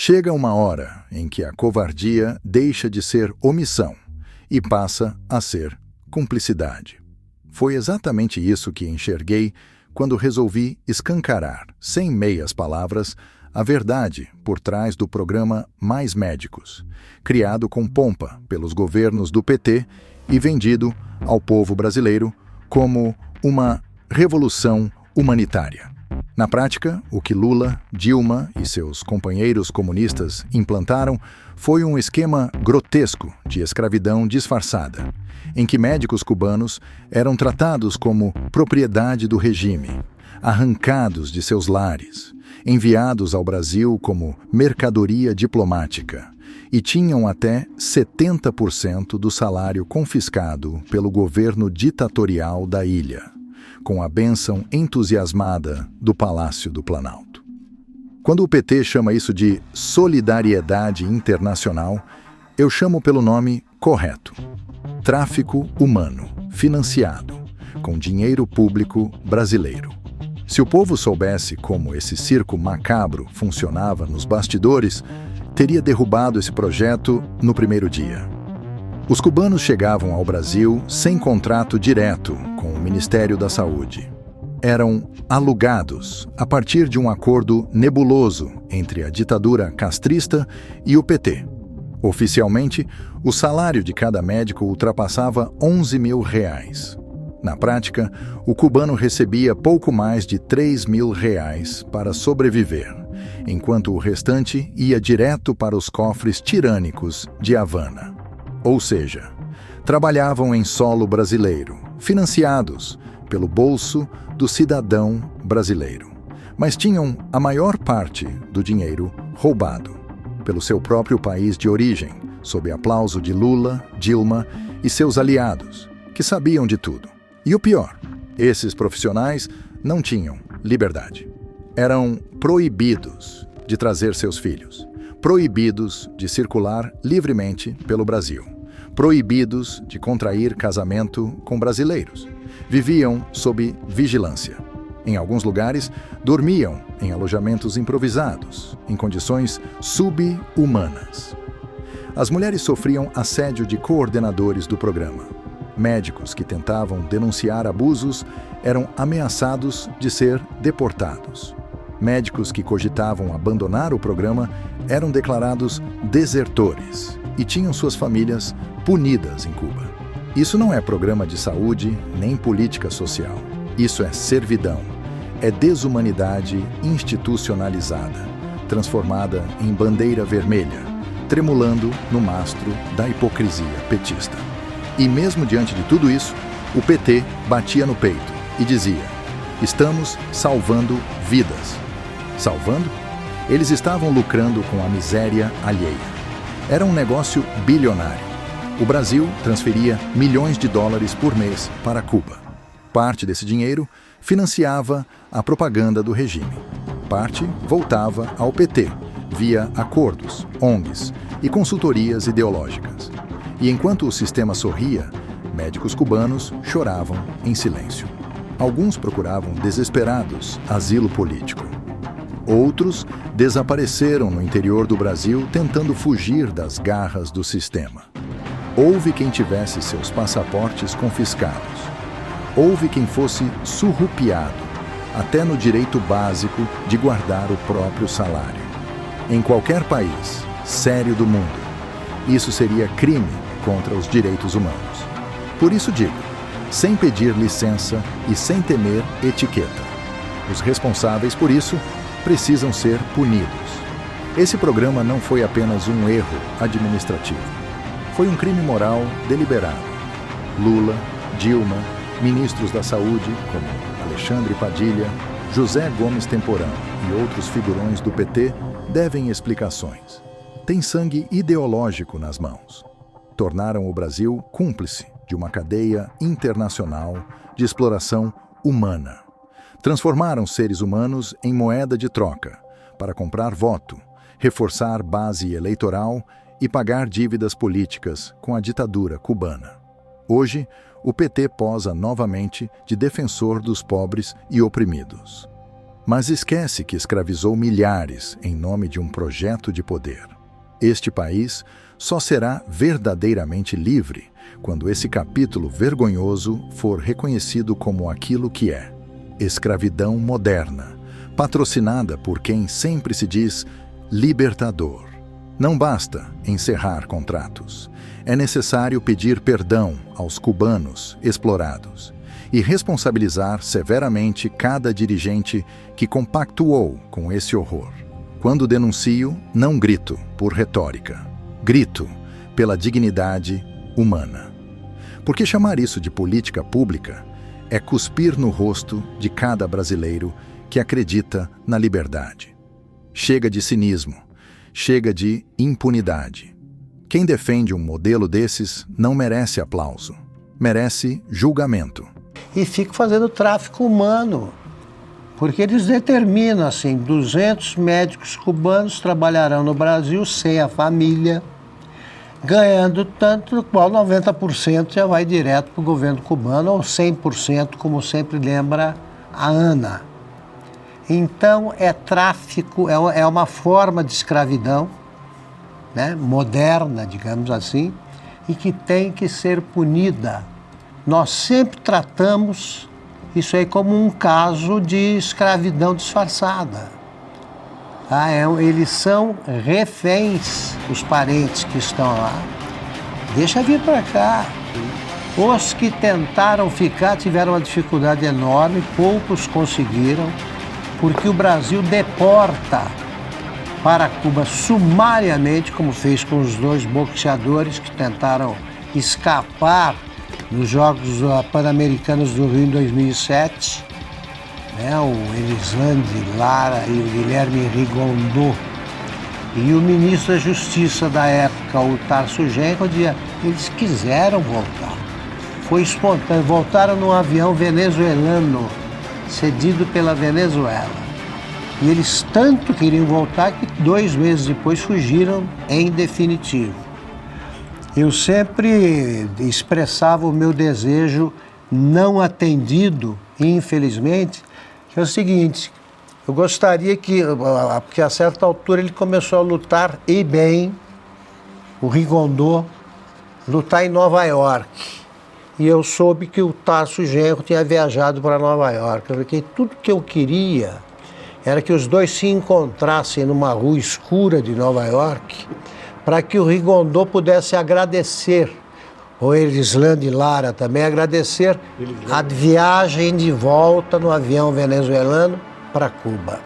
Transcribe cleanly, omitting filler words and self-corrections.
Chega uma hora em que a covardia deixa de ser omissão e passa a ser cumplicidade. Foi exatamente isso que enxerguei quando resolvi escancarar, sem meias palavras, a verdade por trás do programa Mais Médicos, criado com pompa pelos governos do PT e vendido ao povo brasileiro como uma revolução humanitária. Na prática, o que Lula, Dilma e seus companheiros comunistas implantaram foi um esquema grotesco de escravidão disfarçada, em que médicos cubanos eram tratados como propriedade do regime, arrancados de seus lares, enviados ao Brasil como mercadoria diplomática e tinham até 70% do salário confiscado pelo governo ditatorial da ilha, com a bênção entusiasmada do Palácio do Planalto. Quando o PT chama isso de solidariedade internacional, eu chamo pelo nome correto: tráfico humano, financiado, com dinheiro público brasileiro. Se o povo soubesse como esse circo macabro funcionava nos bastidores, teria derrubado esse projeto no primeiro dia. Os cubanos chegavam ao Brasil sem contrato direto com o Ministério da Saúde. Eram alugados a partir de um acordo nebuloso entre a ditadura castrista e o PT. Oficialmente, o salário de cada médico ultrapassava R$11 mil. Na prática, o cubano recebia pouco mais de R$3 mil para sobreviver, enquanto o restante ia direto para os cofres tirânicos de Havana. Ou seja, trabalhavam em solo brasileiro, financiados pelo bolso do cidadão brasileiro, mas tinham a maior parte do dinheiro roubado pelo seu próprio país de origem, sob aplauso de Lula, Dilma e seus aliados, que sabiam de tudo. E o pior, esses profissionais não tinham liberdade. Eram proibidos de trazer seus filhos, proibidos de circular livremente pelo Brasil, proibidos de contrair casamento com brasileiros. Viviam sob vigilância. Em alguns lugares, dormiam em alojamentos improvisados, em condições sub-humanas. As mulheres sofriam assédio de coordenadores do programa. Médicos que tentavam denunciar abusos eram ameaçados de ser deportados. Médicos que cogitavam abandonar o programa eram declarados desertores e tinham suas famílias punidas em Cuba. Isso não é programa de saúde nem política social. Isso é servidão. É desumanidade institucionalizada, transformada em bandeira vermelha, tremulando no mastro da hipocrisia petista. E mesmo diante de tudo isso, o PT batia no peito e dizia: estamos salvando vidas. Salvando? Eles estavam lucrando com a miséria alheia. Era um negócio bilionário. O Brasil transferia milhões de dólares por mês para Cuba. Parte desse dinheiro financiava a propaganda do regime. Parte voltava ao PT, via acordos, ONGs e consultorias ideológicas. E enquanto o sistema sorria, médicos cubanos choravam em silêncio. Alguns procuravam desesperados asilo político. Outros desapareceram no interior do Brasil tentando fugir das garras do sistema. Houve quem tivesse seus passaportes confiscados. Houve quem fosse surrupiado, até no direito básico de guardar o próprio salário. Em qualquer país sério do mundo, isso seria crime contra os direitos humanos. Por isso digo, sem pedir licença e sem temer etiqueta. Os responsáveis por isso precisam ser punidos. Esse programa não foi apenas um erro administrativo. Foi um crime moral deliberado. Lula, Dilma, ministros da Saúde, como Alexandre Padilha, José Gomes Temporão e outros figurões do PT, devem explicações. Têm sangue ideológico nas mãos. Tornaram o Brasil cúmplice de uma cadeia internacional de exploração humana. Transformaram seres humanos em moeda de troca para comprar voto, reforçar base eleitoral e pagar dívidas políticas com a ditadura cubana. Hoje, o PT posa novamente de defensor dos pobres e oprimidos. mas esquece que escravizou milhares em nome de um projeto de poder. Este país só será verdadeiramente livre quando esse capítulo vergonhoso for reconhecido como aquilo que é: escravidão moderna, patrocinada por quem sempre se diz libertador. Não basta encerrar contratos. É necessário pedir perdão aos cubanos explorados e responsabilizar severamente cada dirigente que compactuou com esse horror. Quando denuncio, não grito por retórica. Grito pela dignidade humana. Porque chamar isso de política pública é cuspir no rosto de cada brasileiro que acredita na liberdade. Chega de cinismo, chega de impunidade. Quem defende um modelo desses não merece aplauso, merece julgamento. E fica fazendo tráfico humano, porque eles determinam assim, 200 médicos cubanos trabalharão no Brasil sem a família, ganhando tanto, qual 90% já vai direto para o governo cubano, ou 100%, como sempre lembra a Ana. Então, é tráfico, é uma forma de escravidão, né, moderna, digamos assim, e que tem que ser punida. Nós sempre tratamos isso aí como um caso de escravidão disfarçada. Tá? Eles são reféns, os parentes que estão lá. Deixa vir para cá. Os que tentaram ficar tiveram uma dificuldade enorme, poucos conseguiram, porque o Brasil deporta para Cuba sumariamente, como fez com os 2 boxeadores que tentaram escapar nos Jogos Pan-Americanos do Rio em 2007, né, o Elislande Lara e o Guilherme Rigondô. E o ministro da Justiça da época, o Tarso Genro, dizia: eles quiseram voltar. Foi espontâneo, voltaram num avião venezuelano, cedido pela Venezuela. E eles tanto queriam voltar que 2 meses depois fugiram em definitivo. Eu sempre expressava o meu desejo não atendido, infelizmente, que é o seguinte: eu gostaria que, porque a certa altura ele começou a lutar, e bem, o Rigondô, lutar em Nova York. E eu soube que o Tarso Genro tinha viajado para Nova York. Eu fiquei, tudo que eu queria era que os dois se encontrassem numa rua escura de Nova York, para que o Rigondô pudesse agradecer, ou Elislande Lara também, agradecer a viagem de volta no avião venezuelano para Cuba.